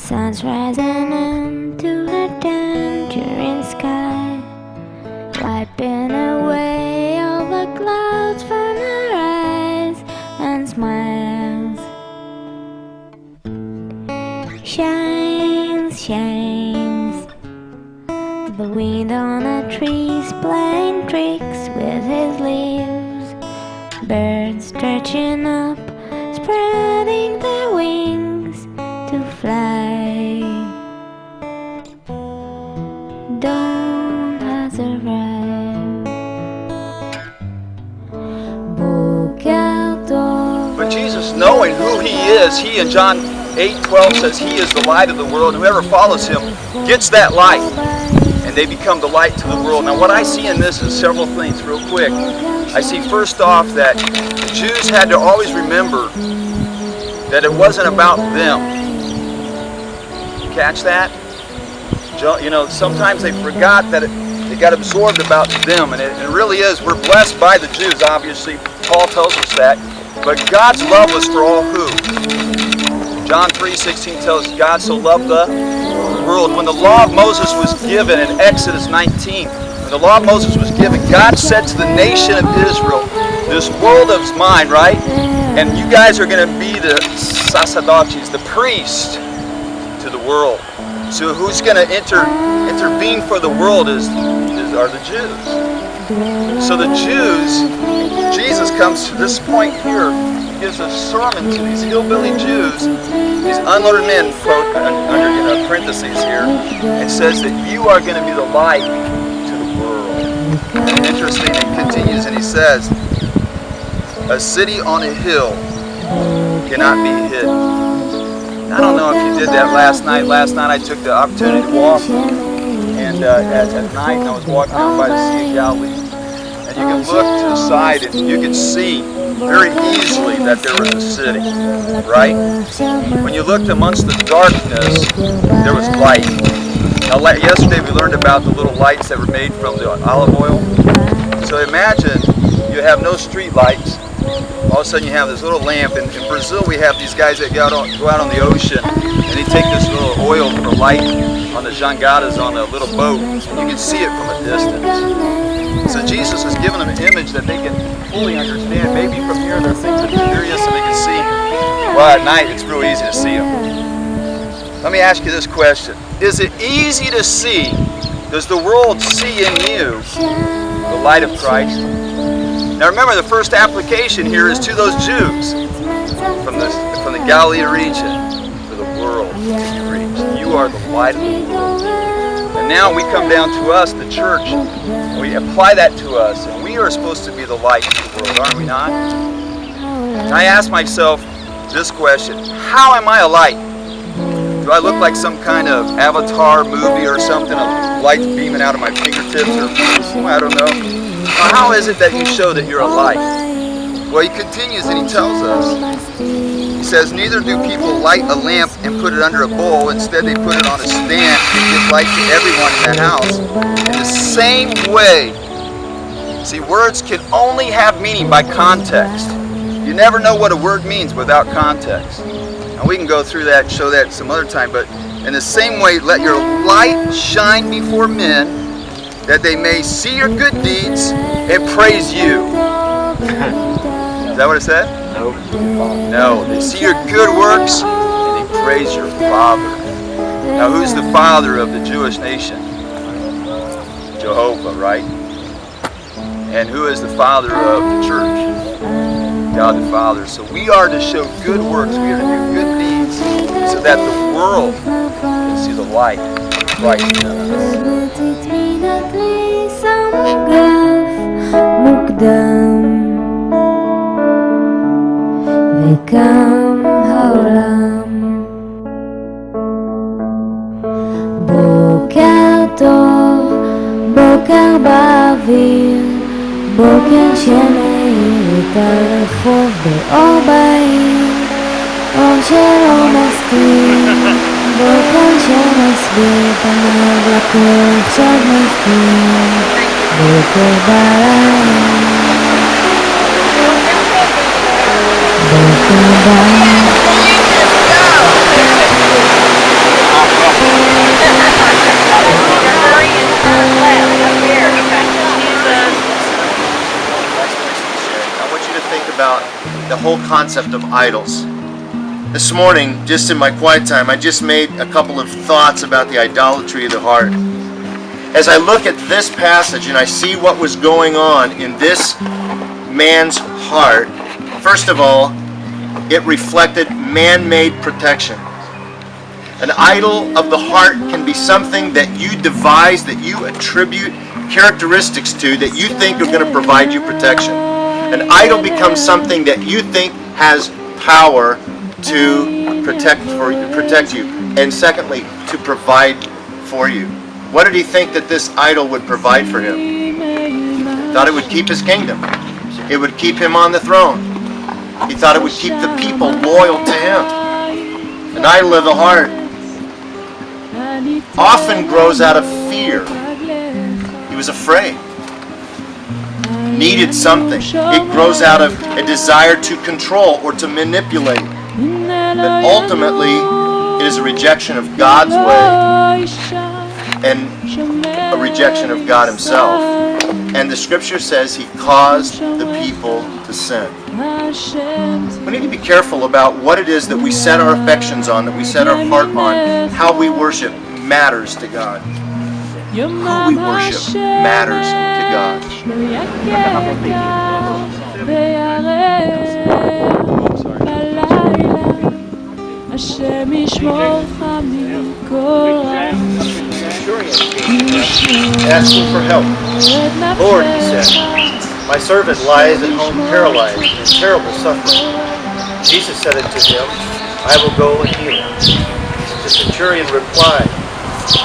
Sun's rising into the tangerine sky, wiping away all the clouds from her eyes and smiles. Shines, shines. The wind on the trees playing tricks with his leaves. Birds stretching up, spreading their wings to fly. Dawn has arrived. But Jesus, knowing who he is, he in John 8:12 says he is the light of the world. Whoever follows him gets that light, and they become the light to the world. Now what I see in this is several things real quick. I see first off that the Jews had to always remember that it wasn't about them. Catch that? You know, sometimes they forgot that they got absorbed about them, and it really is. We're blessed by the Jews, obviously. Paul tells us that. But God's love was for all who? John 3:16 tells us God so loved the world. When the law of Moses was given in Exodus 19, when the law of Moses was given, God said to the nation of Israel, this world is mine, right? And you guys are going to be the sacerdotes, the priest to the world. So who's going to intervene for the world are the Jews. So the Jews, Jesus comes to this point here, he gives a sermon to these hillbilly Jews, these unlearned men, quote under parentheses here, and says that you are going to be the light to the world. And interesting, it continues and he says, a city on a hill cannot be hidden. I don't know if you did that last night. Last night I took the opportunity to walk, and at night I was walking down by the Sea of Galilee, and you can look to the side and you can see very easily that there was a city, right? When you looked amongst the darkness, there was light. Now, yesterday we learned about the little lights that were made from the olive oil. So imagine you have no street lights. All of a sudden you have this little lamp. In Brazil we have these guys that go out on the ocean and they take this little oil for light on the jangadas on a little boat. You can see it from a distance. So Jesus has given them an image that they can fully understand. Maybe from here they're thinking Tiberias and they can see. Well, at night it's real easy to see them. Let me ask you this question. Is it easy to see? Does the world see in you the light of Christ? Now remember, the first application here is to those Jews from the Galilee region, for the world that you reach. You are the light of the world. And now we come down to us, the church, and we apply that to us, and we are supposed to be the light to the world, aren't we not? And I ask myself this question, how am I a light? Do I look like some kind of Avatar movie or something, of lights beaming out of my fingertips, or I don't know? How is it that you show that you're a light? Well, he continues and he tells us. He says, neither do people light a lamp and put it under a bowl. Instead, they put it on a stand and give light to everyone in the house. In the same way, see, words can only have meaning by context. You never know what a word means without context. And we can go through that and show that some other time. But in the same way, let your light shine before men, that they may see your good deeds and praise you. Is that what it said? No. No, they see your good works and they praise your Father. Now who's the Father of the Jewish nation? Jehovah, right? And who is the Father of the church? God the Father. So we are to show good works, we are to do good deeds, so that the world can see the light of Christ in us. וקם העולם. בוקר טוב, בוקר באוויר, בוקר שמאיר את הרחוב באור בהיר, אור שלא מסתיר, בוקר שמסביר פניו לכל עכשיו מסתיר, בוקר בלילה. בוקר בלילה. the whole concept of idols. This morning, just in my quiet time, I just made a couple of thoughts about the idolatry of the heart. As I look at this passage and I see what was going on in this man's heart, first of all, it reflected man-made protection. An idol of the heart can be something that you devise, that you attribute characteristics to, that you think are going to provide you protection. An idol becomes something that you think has power to protect you, and secondly, to provide for you. What did he think that this idol would provide for him? He thought it would keep his kingdom. It would keep him on the throne. He thought it would keep the people loyal to him. An idol of the heart often grows out of fear. He was afraid. Needed something. It grows out of a desire to control or to manipulate. But ultimately, it is a rejection of God's way and a rejection of God himself. And the scripture says he caused the people to sin. We need to be careful about what it is that we set our affections on, that we set our heart on. How we worship matters to God. Who we worship matters to God. Asking for help. Lord, he said, my servant lies at home paralyzed and in terrible suffering. Jesus said unto him, I will go and heal him. The centurion replied,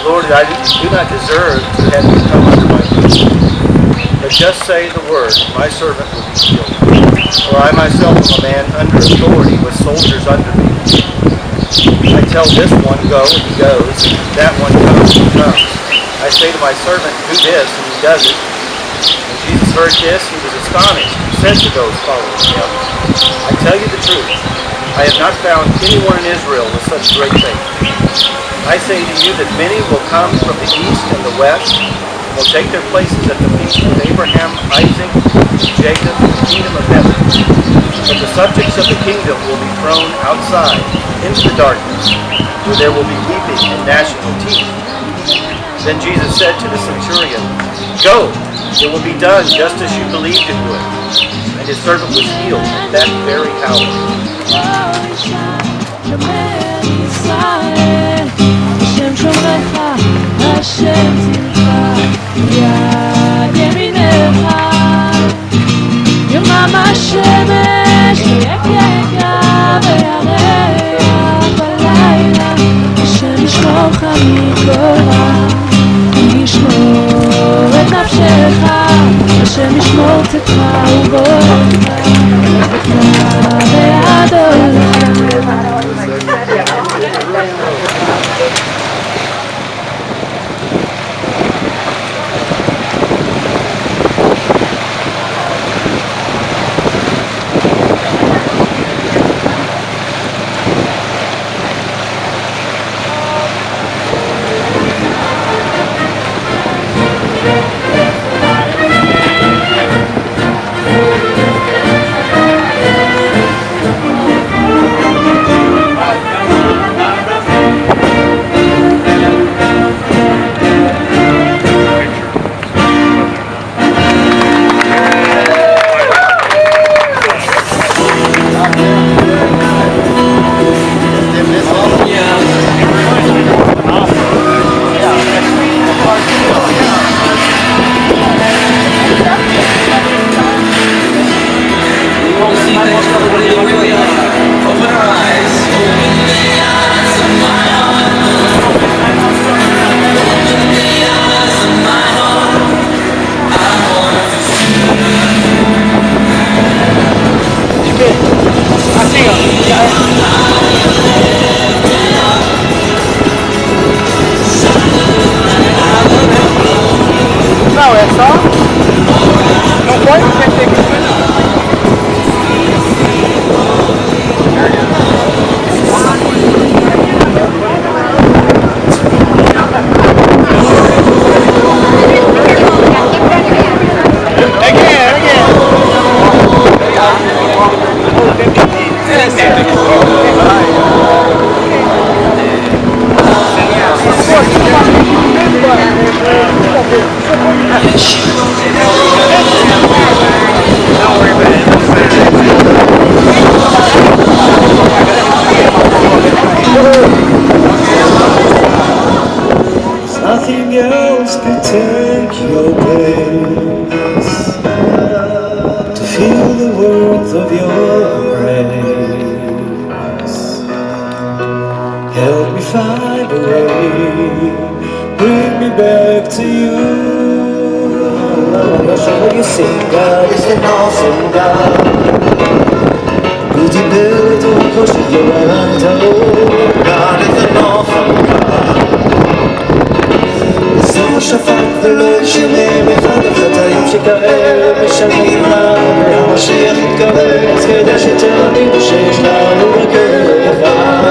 Lord, I do not deserve to have you come under my roof, but just say the word, my servant will be healed. For I myself am a man under authority with soldiers under me. I tell this one, go, and he goes, that one comes, and he comes. I say to my servant, do this, and he does it. When Jesus heard this, he was astonished. He said to those following him, I tell you the truth, I have not found anyone in Israel with such great faith. I say to you that many will come from the east and the west, and will take their places at the feast of Abraham, Isaac, and Jacob, in the kingdom of heaven. But the subjects of the kingdom will be thrown outside, into the darkness, where there will be weeping and gnashing of teeth. Then Jesus said to the centurion, go, it will be done just as you believed it would. And his servant was healed at that very hour. השם ישמור צאתך ובואך ועד עולם Nothing else could take your place. To feel the warmth of your embrace. Help me find a way, bring me back to you. So when you sing, God is an awesome God. Goody Bill, don't push it, you're right. God is an awesome God. שפט ולא ישנה אחד החטאים שקרב משנים לנו והמשיח יתקרב אז כדאי שתאמינו שיש לנו רגע